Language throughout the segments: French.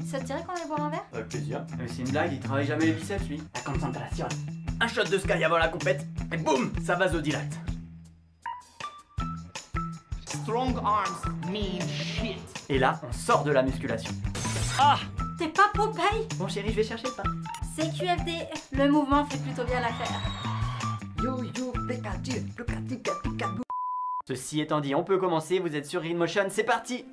Ça te dirait qu'on aille boire un verre? Avec plaisir. Mais c'est une blague, il travaille jamais les biceps lui. La concentration. Un shot de Sky avant la compète, et boum, ça vasodilate. Strong arms mean shit. Et là, on sort de la musculation. Ah! T'es pas Popeye? Bon chéri, je vais chercher le pain. C'est QFD, le mouvement fait plutôt bien l'affaire. Ceci étant dit, on peut commencer, vous êtes sur InMotion, c'est parti!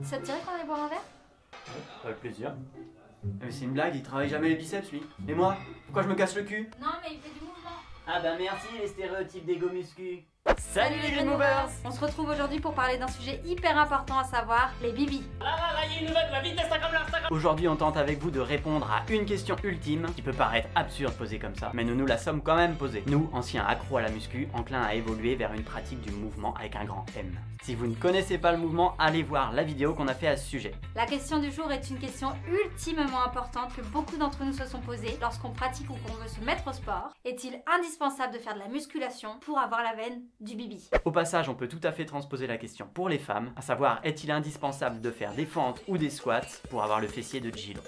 Ça te dirait qu'on aille boire un verre? Avec plaisir. Mais c'est une blague, il travaille jamais les biceps lui. Et moi? Pourquoi je me casse le cul? Non mais il fait du mouvement. Ah bah merci les stéréotypes d'égo muscu. Salut les Green Movers! On se retrouve aujourd'hui pour parler d'un sujet hyper important, à savoir les bibis. Aujourd'hui on tente avec vous de répondre à une question ultime qui peut paraître absurde posée comme ça, mais nous nous la sommes quand même posée. Nous, anciens accros à la muscu, enclins à évoluer vers une pratique du mouvement avec un grand M. Si vous ne connaissez pas le mouvement, allez voir la vidéo qu'on a fait à ce sujet. La question du jour est une question ultimement importante que beaucoup d'entre nous se sont posées lorsqu'on pratique ou qu'on veut se mettre au sport. Est-il indispensable de faire de la musculation pour avoir la veine du bibi? Au passage, on peut tout à fait transposer la question pour les femmes, à savoir est-il indispensable de faire des fentes ou des squats pour avoir le fessier de Gillo?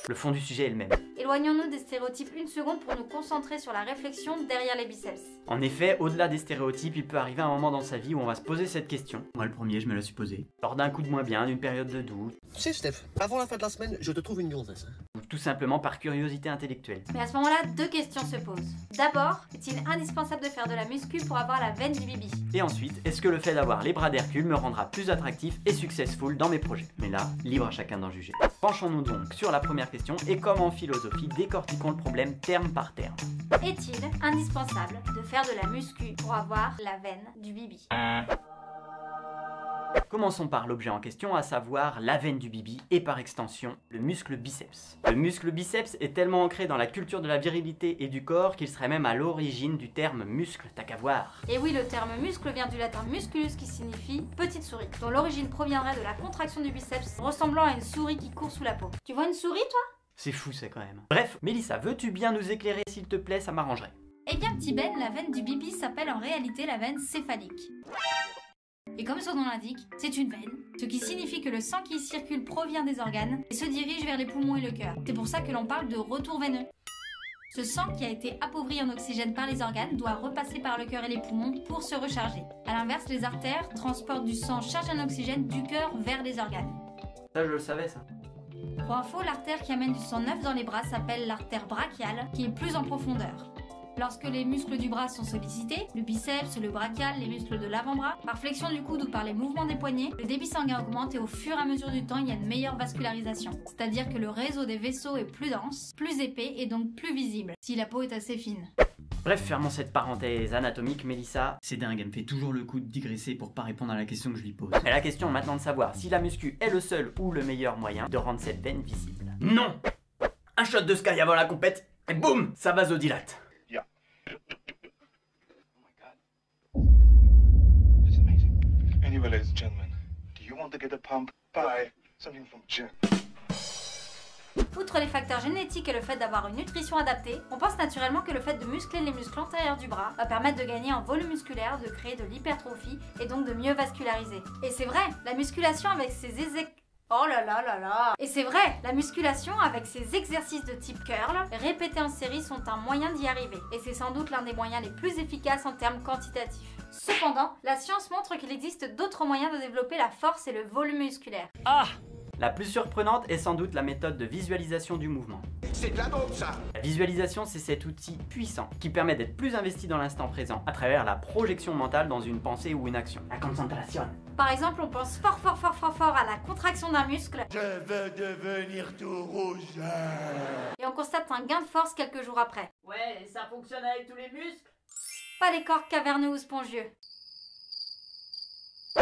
Le fond du sujet est le même. Éloignons-nous des stéréotypes une seconde pour nous concentrer sur la réflexion derrière les biceps. En effet, au-delà des stéréotypes, il peut arriver un moment dans sa vie où on va se poser cette question. Moi le premier, je me la suis posée. Lors d'un coup de moins bien, d'une période de doute, Tu sais Steph, avant la fin de la semaine, je te trouve une gonzesse. ou tout simplement par curiosité intellectuelle. Mais à ce moment-là, deux questions se posent. D'abord, est-il indispensable de faire de la muscu pour avoir la veine du bibi? Et ensuite, est-ce que le fait d'avoir les bras d'Hercule me rendra plus attractif et successful dans mes projets? Mais là, libre à chacun d'en juger. Penchons-nous donc sur la première question et comme en philosophie, décortiquons le problème terme par terme. Est-il indispensable de faire de la muscu pour avoir la veine du bibi? Commençons par l'objet en question, à savoir la veine du bibi et par extension le muscle biceps. Le muscle biceps est tellement ancré dans la culture de la virilité et du corps qu'il serait même à l'origine du terme muscle, t'as qu'à voir. Et oui, le terme muscle vient du latin musculus qui signifie petite souris, dont l'origine proviendrait de la contraction du biceps ressemblant à une souris qui court sous la peau. Tu vois une souris toi? C'est fou ça quand même. Bref, Mélissa, veux-tu bien nous éclairer s'il te plaît, ça m'arrangerait. Eh bien petit Ben, la veine du bibi s'appelle en réalité la veine céphalique. Et comme son nom l'indique, c'est une veine, ce qui signifie que le sang qui y circule provient des organes et se dirige vers les poumons et le cœur. C'est pour ça que l'on parle de retour veineux. Ce sang qui a été appauvri en oxygène par les organes doit repasser par le cœur et les poumons pour se recharger. A l'inverse, les artères transportent du sang chargé en oxygène du cœur vers les organes. Ça je le savais ça. Pour info, l'artère qui amène du sang neuf dans les bras s'appelle l'artère brachiale, qui est plus en profondeur. Lorsque les muscles du bras sont sollicités, le biceps, le brachial, les muscles de l'avant-bras, par flexion du coude ou par les mouvements des poignets, le débit sanguin augmente et au fur et à mesure du temps, il y a une meilleure vascularisation. C'est-à-dire que le réseau des vaisseaux est plus dense, plus épais et donc plus visible, si la peau est assez fine. Bref, fermons cette parenthèse anatomique, Mélissa. C'est dingue, elle me fait toujours le coup de digresser pour pas répondre à la question que je lui pose. Et la question maintenant de savoir si la muscu est le seul ou le meilleur moyen de rendre cette veine visible. Non! Un shot de Sky avant la compète, et boum! Ça vasodilate. Anyway, ladies and gentlemen, do you want to get a pump? Buy something from Jen. Outre les facteurs génétiques et le fait d'avoir une nutrition adaptée, on pense naturellement que le fait de muscler les muscles antérieurs du bras va permettre de gagner en volume musculaire, de créer de l'hypertrophie et donc de mieux vasculariser. Et c'est vrai, la musculation avec ses Oh là là là là! Et c'est vrai, la musculation avec ses exercices de type curl, répétés en série, sont un moyen d'y arriver. Et c'est sans doute l'un des moyens les plus efficaces en termes quantitatifs. Cependant, la science montre qu'il existe d'autres moyens de développer la force et le volume musculaire. Ah! La plus surprenante est sans doute la méthode de visualisation du mouvement. C'est de la bombe ça. La visualisation, c'est cet outil puissant qui permet d'être plus investi dans l'instant présent à travers la projection mentale dans une pensée ou une action. La concentration. Par exemple, on pense fort à la contraction d'un muscle. Je veux devenir tout rouge. Et on constate un gain de force quelques jours après. Ouais, ça fonctionne avec tous les muscles? pas les corps caverneux ou spongieux.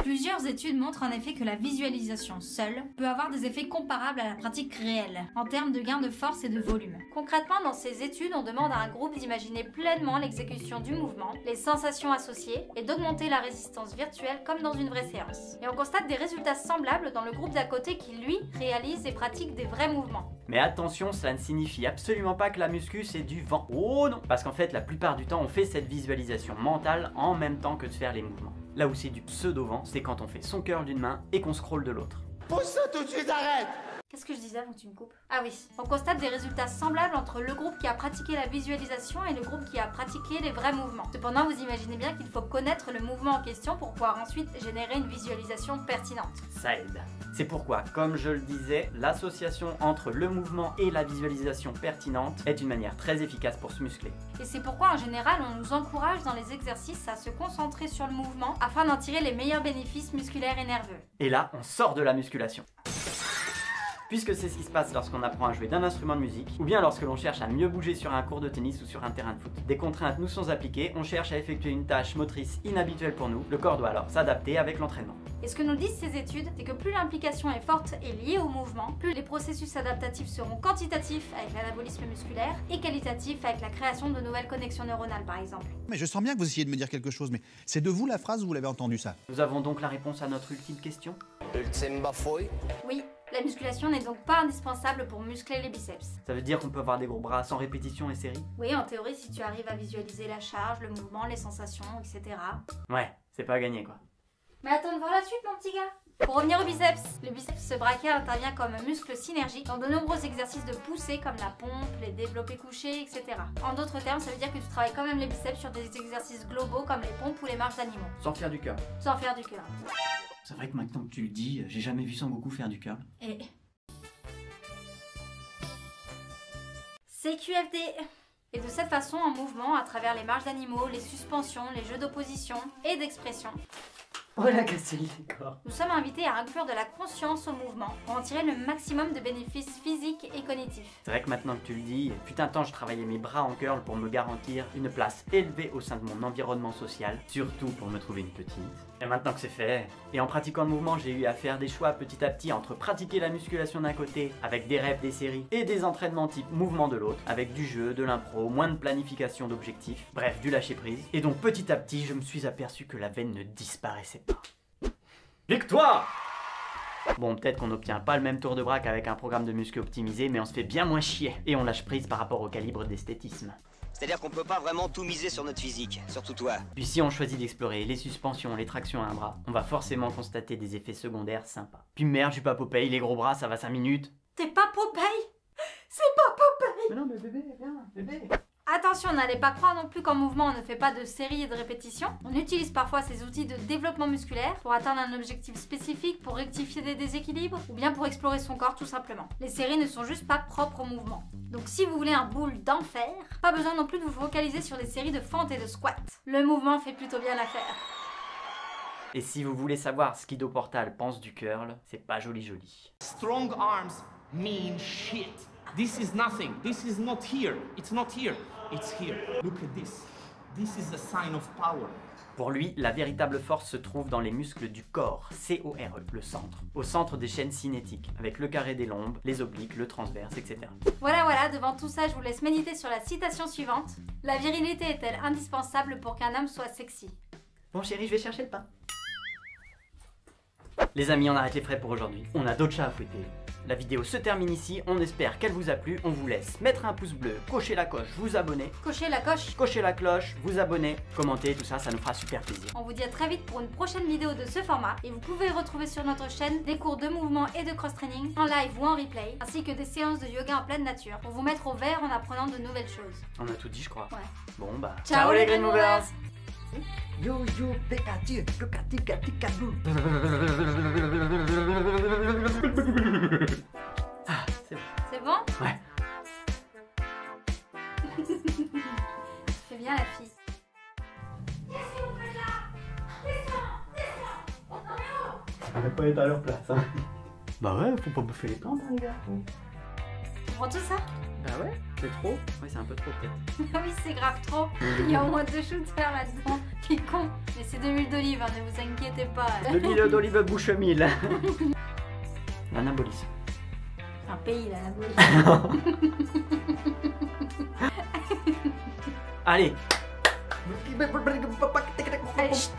Plusieurs études montrent en effet que la visualisation seule peut avoir des effets comparables à la pratique réelle, en termes de gain de force et de volume. Concrètement, dans ces études, on demande à un groupe d'imaginer pleinement l'exécution du mouvement, les sensations associées, et d'augmenter la résistance virtuelle comme dans une vraie séance. Et on constate des résultats semblables dans le groupe d'à côté qui, lui, réalise et pratique des vrais mouvements. Mais attention, cela ne signifie absolument pas que la muscu c'est du vent. Oh non! Parce qu'en fait, la plupart du temps, on fait cette visualisation mentale en même temps que de faire les mouvements. Là où c'est du pseudo-vent, c'est quand on fait son curl d'une main et qu'on scrolle de l'autre. Pose ça tout de suite, arrête! Qu'est-ce que je disais avant que tu me coupes? Ah oui, on constate des résultats semblables entre le groupe qui a pratiqué la visualisation et le groupe qui a pratiqué les vrais mouvements. Cependant, vous imaginez bien qu'il faut connaître le mouvement en question pour pouvoir ensuite générer une visualisation pertinente. Ça aide. C'est pourquoi, comme je le disais, l'association entre le mouvement et la visualisation pertinente est une manière très efficace pour se muscler. Et c'est pourquoi en général on nous encourage dans les exercices à se concentrer sur le mouvement afin d'en tirer les meilleurs bénéfices musculaires et nerveux. Et là, on sort de la musculation. Puisque c'est ce qui se passe lorsqu'on apprend à jouer d'un instrument de musique, ou bien lorsque l'on cherche à mieux bouger sur un court de tennis ou sur un terrain de foot. Des contraintes nous sont appliquées, on cherche à effectuer une tâche motrice inhabituelle pour nous, le corps doit alors s'adapter avec l'entraînement. Et ce que nous disent ces études, c'est que plus l'implication est forte et liée au mouvement, plus les processus adaptatifs seront quantitatifs avec l'anabolisme musculaire et qualitatifs avec la création de nouvelles connexions neuronales par exemple. Mais je sens bien que vous essayez de me dire quelque chose, mais c'est de vous la phrase ou vous l'avez entendu ça? Nous avons donc la réponse à notre ultime question. Ultime bafouille. Oui, la musculation n'est donc pas indispensable pour muscler les biceps. Ça veut dire qu'on peut avoir des gros bras sans répétition et série? Oui, en théorie, si tu arrives à visualiser la charge, le mouvement, les sensations, etc. Ouais, c'est pas gagné quoi. Mais attends de voir la suite, mon petit gars. Pour revenir au biceps, le biceps brachial intervient comme muscle synergique dans de nombreux exercices de poussée comme la pompe, les développés couchés, etc. En d'autres termes, ça veut dire que tu travailles quand même les biceps sur des exercices globaux comme les pompes ou les marches d'animaux. Sans faire du curl. Sans faire du curl. C'est vrai que maintenant que tu le dis, j'ai jamais vu Son Goku faire du curl. Et... CQFD. Et de cette façon, en mouvement, à travers les marches d'animaux, les suspensions, les jeux d'opposition et d'expression, Voilà cassé le décor. nous sommes invités à inclure de la conscience au mouvement pour en tirer le maximum de bénéfices physiques et cognitifs. C'est vrai que maintenant que tu le dis, putain de temps je travaillais mes bras en curl pour me garantir une place élevée au sein de mon environnement social, surtout pour me trouver une petite. Et maintenant que c'est fait, et en pratiquant le mouvement, j'ai eu à faire des choix petit à petit entre pratiquer la musculation d'un côté, avec des rêves, des séries, et des entraînements type mouvement de l'autre, avec du jeu, de l'impro, moins de planification d'objectifs, bref, du lâcher prise. Et donc petit à petit, je me suis aperçu que la veine ne disparaissait pas. Victoire! Bon, peut-être qu'on n'obtient pas le même tour de bras qu'avec un programme de muscu optimisé, mais on se fait bien moins chier, et on lâche prise par rapport au calibre d'esthétisme. C'est-à-dire qu'on peut pas vraiment tout miser sur notre physique, surtout toi. Puis si on choisit d'explorer les suspensions, les tractions à un bras, on va forcément constater des effets secondaires sympas. Puis merde, je suis pas Popeye, les gros bras ça va 5 minutes. T'es pas Popeye? C'est pas Popeye! Mais non mais bébé, viens, bébé. Attention, n'allez pas croire non plus qu'en mouvement on ne fait pas de séries et de répétitions. On utilise parfois ces outils de développement musculaire pour atteindre un objectif spécifique, pour rectifier des déséquilibres ou bien pour explorer son corps tout simplement. Les séries ne sont juste pas propres au mouvement. Donc si vous voulez un boule d'enfer, pas besoin non plus de vous focaliser sur des séries de fentes et de squats. Le mouvement fait plutôt bien l'affaire. Et si vous voulez savoir ce qu'Ido Portal pense du curl, c'est pas joli joli. Strong arms mean shit. This is nothing. This is not here. It's not here. It's here. Look at this. This is a sign of power. Pour lui, la véritable force se trouve dans les muscles du corps, C-O-R-E, le centre. Au centre des chaînes cinétiques, avec le carré des lombes, les obliques, le transverse, etc. Voilà, devant tout ça, je vous laisse méditer sur la citation suivante. La virilité est-elle indispensable pour qu'un homme soit sexy? Bon chérie, je vais chercher le pain. Les amis, on arrête les frais pour aujourd'hui. On a d'autres chats à fouetter. La vidéo se termine ici, on espère qu'elle vous a plu. On vous laisse mettre un pouce bleu, cocher la coche, vous abonner. Cochez la coche. Cocher la cloche, vous abonner, commenter, tout ça, ça nous fera super plaisir. On vous dit à très vite pour une prochaine vidéo de ce format. Et vous pouvez retrouver sur notre chaîne des cours de mouvement et de cross-training, en live ou en replay, ainsi que des séances de yoga en pleine nature, pour vous mettre au vert en apprenant de nouvelles choses. On a tout dit, je crois. Ouais. Bon bah, Ciao les Green Movers. Yo yo, Pikachu, Pikachu. Ah, c'est bon. C'est bon? Ouais. Fais bien la fille. On n'a pas été à leur place, hein. Bah ouais, faut pas bouffer les plantes, hein, les gars. Tu prends tout ça? Bah ouais. C'est trop? Ouais, c'est un peu trop peut-être. Oui, c'est grave trop. Il y a au moins 2 shooters là-dedans. T'es con. Mais c'est de l'huile d'olive, hein, ne vous inquiétez pas. De l'huile d'olive bouche 1000. L'anabolisme. C'est un pays là, la Allez. Allez, chut.